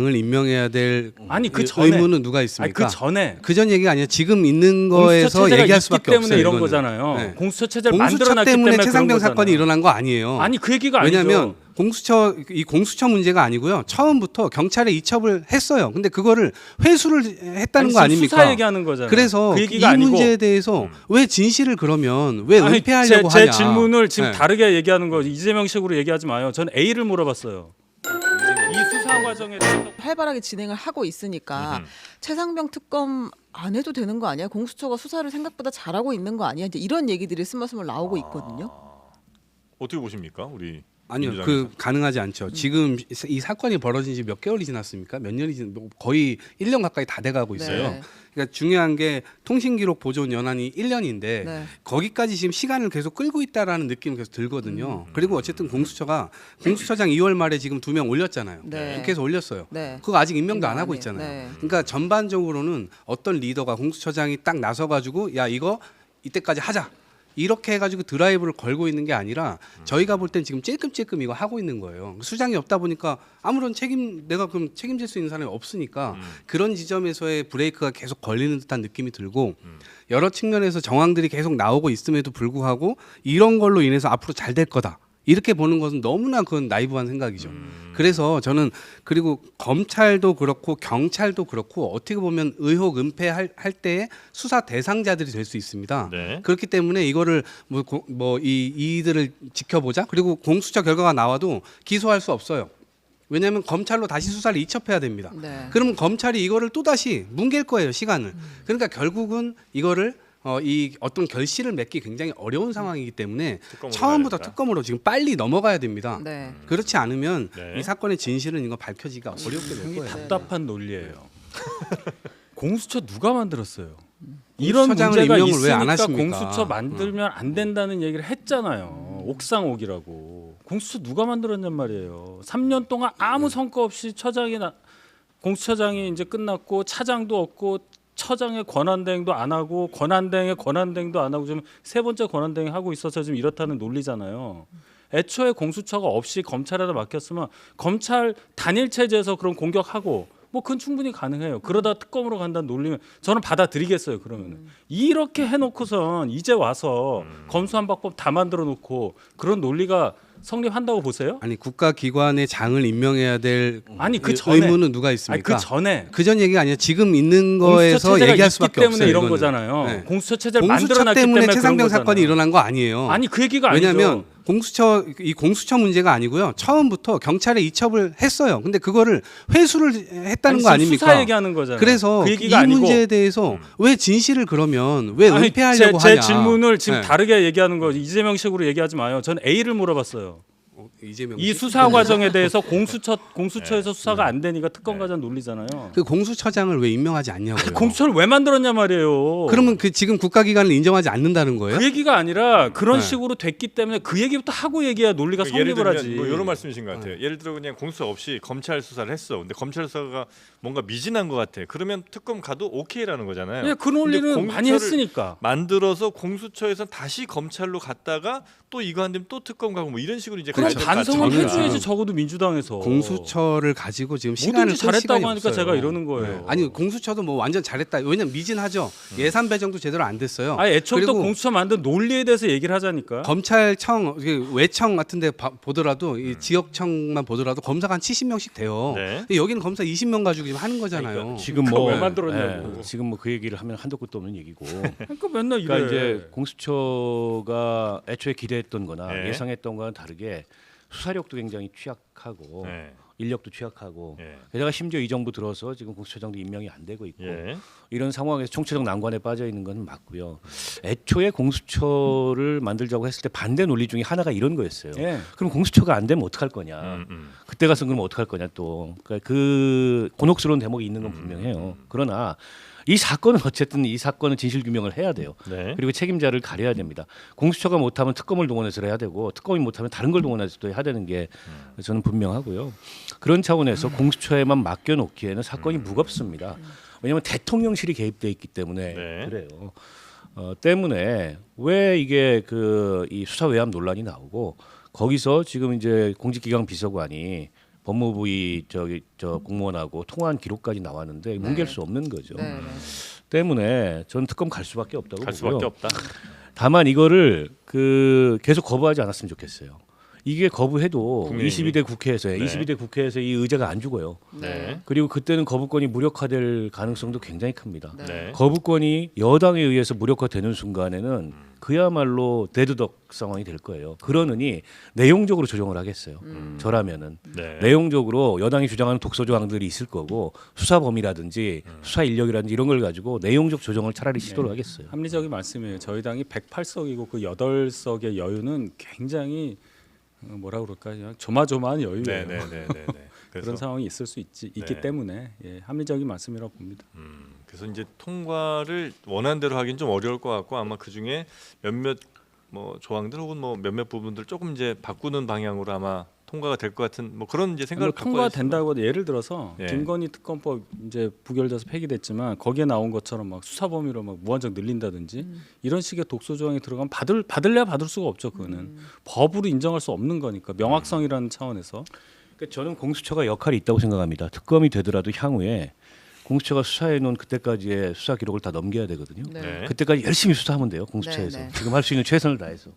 을 임명해야 될 아니 그 전에 의무는 누가 있습니까? 아니 그 전에 그전 얘기가 아니라 지금 있는 거에서 얘기할 수밖에 때문에 없어요. 이런 이거는. 거잖아요. 네. 공수처 체제를 공수처 만들어놨기 때문에 때문에 최상병 그런 사건이 거잖아요. 일어난 거 아니에요. 아니 그 얘기가 왜냐하면 아니죠. 이 공수처 문제가 아니고요. 처음부터 경찰에 이첩을 했어요. 근데 그거를 회수를 했다는 아니, 거 아닙니까? 수사 얘기하는 거잖아요. 그래서 그 이 얘기가 아니고 문제에 대해서 왜 진실을 그러면 왜 아니, 은폐하려고 제 하냐? 질문을 지금 네. 다르게 얘기하는 거 이재명식으로 얘기하지 마요. 전 A를 물어봤어요. 이 수사 과정에 대해서 활발하게 진행을 하고 있으니까 최상병 특검 안 해도 되는 거 아니야? 공수처가 수사를 생각보다 잘하고 있는 거 아니야? 이제 이런 얘기들이 스멀스멀 나오고 있거든요. 어떻게 보십니까, 우리? 아니요, 민주당에서? 가능하지 않죠. 지금 이 사건이 벌어진 지 몇 개월이 지났습니까? 몇 년이 거의 1년 가까이 다 돼가고 있어요. 네. 그러니까 중요한 게 통신기록 보존 연한이 1년인데 네. 거기까지 지금 시간을 계속 끌고 있다라는 느낌이 계속 들거든요. 그리고 어쨌든 공수처장 2월 말에 지금 2명 올렸잖아요. 네. 국회에서 올렸어요. 네. 그거 아직 임명도 안 임명 하고 안 해요. 있잖아요. 네. 그러니까 전반적으로는 어떤 리더가 공수처장이 딱 나서가지고 야 이거 이때까지 하자. 이렇게 해가지고 드라이브를 걸고 있는 게 아니라 저희가 볼 땐 지금 찔끔찔끔 이거 하고 있는 거예요. 수장이 없다 보니까 아무런 내가 그럼 책임질 수 있는 사람이 없으니까 그런 지점에서의 브레이크가 계속 걸리는 듯한 느낌이 들고 여러 측면에서 정황들이 계속 나오고 있음에도 불구하고 이런 걸로 인해서 앞으로 잘 될 거다. 이렇게 보는 것은 너무나 그건 나이브한 생각이죠. 그래서 저는 그리고 검찰도 그렇고 경찰도 그렇고 어떻게 보면 의혹 은폐할 때에 수사 대상자들이 될 수 있습니다. 네. 그렇기 때문에 이거를 이들을 지켜보자. 그리고 공수처 결과가 나와도 기소할 수 없어요. 왜냐하면 검찰로 다시 수사를 이첩해야 됩니다. 네. 그러면 검찰이 이거를 또 다시 뭉갤 거예요, 시간을. 그러니까 결국은 이거를 이 어떤 결실을 맺기 굉장히 어려운 상황이기 때문에 특검으로 처음부터 가야 된다. 특검으로 지금 빨리 넘어가야 됩니다. 네. 그렇지 않으면 네. 이 사건의 진실은 이거 밝혀지기가 어렵게 될 거예요. 답답한 논리예요. 공수처 누가 만들었어요? 이런 공수처장을 문제가 임명을 왜 안 있으니까 하십니까? 공수처 만들면 안 된다는 얘기를 했잖아요. 옥상옥이라고. 공수처 누가 만들었냔 말이에요. 3년 동안 아무 성과 없이 공수처장이 이제 끝났고 차장도 없고 처장의 권한대행도 안 하고 권한대행의 권한대행도 안 하고 지금 세 번째 권한대행 하고 있어서 지금 이렇다는 논리잖아요. 애초에 공수처가 없이 검찰에다 맡겼으면 검찰 단일 체제에서 그런 공격하고 뭐 그건 충분히 가능해요. 그러다 특검으로 간다는 논리면 저는 받아들이겠어요. 그러면 이렇게 해놓고선 이제 와서 검수완박법 다 만들어 놓고 그런 논리가 성립한다고 보세요? 아니 국가기관의 장을 임명해야 될 아니 그 전에 의무는 누가 있습니까? 아니 그 전에 그전 얘기가 아니라 지금 있는 공수처 거에서 체제가 얘기할 있기 수밖에 때문에 없어요. 이런 이거는. 거잖아요. 네. 공수처 체제를 공수처 만들어놨기 때문에 때문에 최상병 그런 사건이 거잖아요. 일어난 거 아니에요. 아니 그 얘기가 왜냐하면 아니죠. 이 공수처 문제가 아니고요. 처음부터 경찰에 이첩을 했어요. 근데 그거를 회수를 했다는 아니, 거 아닙니까? 수사 얘기하는 거잖아요. 그래서 그 이 얘기가 아니고 문제에 대해서 왜 진실을 그러면 왜 아니, 은폐하려고 제 하냐? 질문을 지금 네. 다르게 얘기하는 거 이재명식으로 얘기하지 마요. 전 A를 물어봤어요. 이재명 이 수사 과정에 대해서 공수처에서 수사가 안 되니까 특검 가자는 논리잖아요. 그 공수처장을 왜 임명하지 않냐고요. 공수처를 왜 만들었냐 말이에요. 그러면 그 지금 국가기관을 인정하지 않는다는 거예요? 그 얘기가 아니라 그런 네. 식으로 됐기 때문에 그 얘기부터 하고 얘기해야 논리가 그러니까 예를 성립을 들면 하지. 뭐 이런 말씀이신 것 같아요. 예를 들어 그냥 공수처 없이 검찰 수사를 했어. 근데 검찰 수사가 뭔가 미진한 것 같아. 그러면 특검 가도 오케이라는 거잖아요. 그냥 그 논리는 근데 많이 공수처를 했으니까. 만들어서 공수처에서 다시 검찰로 갔다가 또 이거 안 되면 또 특검 가고 뭐 이런 식으로 이제 그럼 가야 될것 반성을 같으니까. 해줘야지 적어도 민주당에서. 공수처를 가지고 지금 시간을 뭐든지 끌 시간이 잘했다고 하니까 없어요. 제가 이러는 거예요. 아니 공수처도 뭐 완전 잘했다. 왜냐면 미진하죠. 예산 배정도 제대로 안 됐어요. 아니 애초부터 그리고 공수처 만든 논리에 대해서 얘기를 하자니까. 검찰청 외청 같은데 보더라도 이 지역청만 보더라도 검사가 한 70명씩 돼요. 네. 근데 여기는 검사 20명 가지고 지금 하는 거잖아요. 그러니까 지금 그거 뭐 왜 만들었냐고. 지금 뭐 그 얘기를 하면 한도 끝도 없는 얘기고. 그러니까 맨날 이래. 그러니까 이제 공수처가 애초에 기대했던거나 네. 예상했던거와는 다르게 수사력도 굉장히 취약하고 네. 인력도 취약하고 예. 게다가 심지어 이 정부 들어서 지금 공수처장도 임명이 안 되고 있고 예. 이런 상황에서 총체적 난관에 빠져 있는 건 맞고요. 애초에 공수처를 만들자고 했을 때 반대 논리 중에 하나가 이런 거였어요. 예. 그럼 공수처가 안 되면 어떡할 거냐. 그때 가서 그럼 어떡할 거냐 또. 그러니까 그 곤혹스러운 대목이 있는 건 분명해요. 그러나 이 사건은 어쨌든 이 사건은 진실 규명을 해야 돼요. 네. 그리고 책임자를 가려야 됩니다. 공수처가 못하면 특검을 동원해서 해야 되고 특검이 못하면 다른 걸 동원해서 또 해야 되는 게 저는 분명하고요. 그런 차원에서 공수처에만 맡겨놓기에는 사건이 무겁습니다. 왜냐하면 대통령실이 개입돼 있기 때문에 네. 그래요. 때문에 왜 이게 이 수사 외압 논란이 나오고 거기서 지금 이제 공직기강 비서관이 법무부의 저 공무원하고 통화한 기록까지 나왔는데 뭉갤 수 없는 거죠. 네. 때문에 저는 특검 갈 수밖에 없다고 갈 보고요. 수밖에 없다. 다만 이거를 계속 거부하지 않았으면 좋겠어요. 이게 거부해도 국민의힘이. 22대 국회에서 네. 22대 국회에서 이 의제가 안 죽어요. 네. 그리고 그때는 거부권이 무력화될 가능성도 굉장히 큽니다. 네. 거부권이 여당에 의해서 무력화되는 순간에는 그야말로 데드덕 상황이 될 거예요. 그러느니 내용적으로 조정을 하겠어요. 저라면은 네. 내용적으로 여당이 주장하는 독소 조항들이 있을 거고 수사 범위라든지 수사 인력이라든지 이런 걸 가지고 내용적 조정을 차라리 시도를 하겠어요. 합리적인 말씀이에요. 저희 당이 108석이고 그 8석의 여유는 굉장히 뭐라 그럴까 그냥 조마조마한 여유예요. 네네네네. 그런 상황이 있을 수 있기 네. 때문에 합리적인 말씀이라고 봅니다. 그래서 이제 통과를 원하는 대로 하긴 좀 어려울 것 같고 아마 그 중에 몇몇 뭐 조항들 혹은 뭐 몇몇 부분들 조금 이제 바꾸는 방향으로 아마 통과가 될 것 같은 뭐 그런 이제 생각을 갖고 통과된다고 예를 들어서 예. 김건희 특검법 이제 부결돼서 폐기됐지만 거기에 나온 것처럼 막 수사 범위로 막 무한정 늘린다든지 이런 식의 독소 조항이 들어가면 받을래야 받을 수가 없죠. 그거는 법으로 인정할 수 없는 거니까 명확성이라는 차원에서 그러니까 저는 공수처가 역할이 있다고 생각합니다. 특검이 되더라도 향후에 공수처가 수사해 놓은 그때까지의 수사 기록을 다 넘겨야 되거든요. 네. 네. 그때까지 열심히 수사하면 돼요. 공수처에서 네, 네. 지금 할 수 있는 최선을 다해서.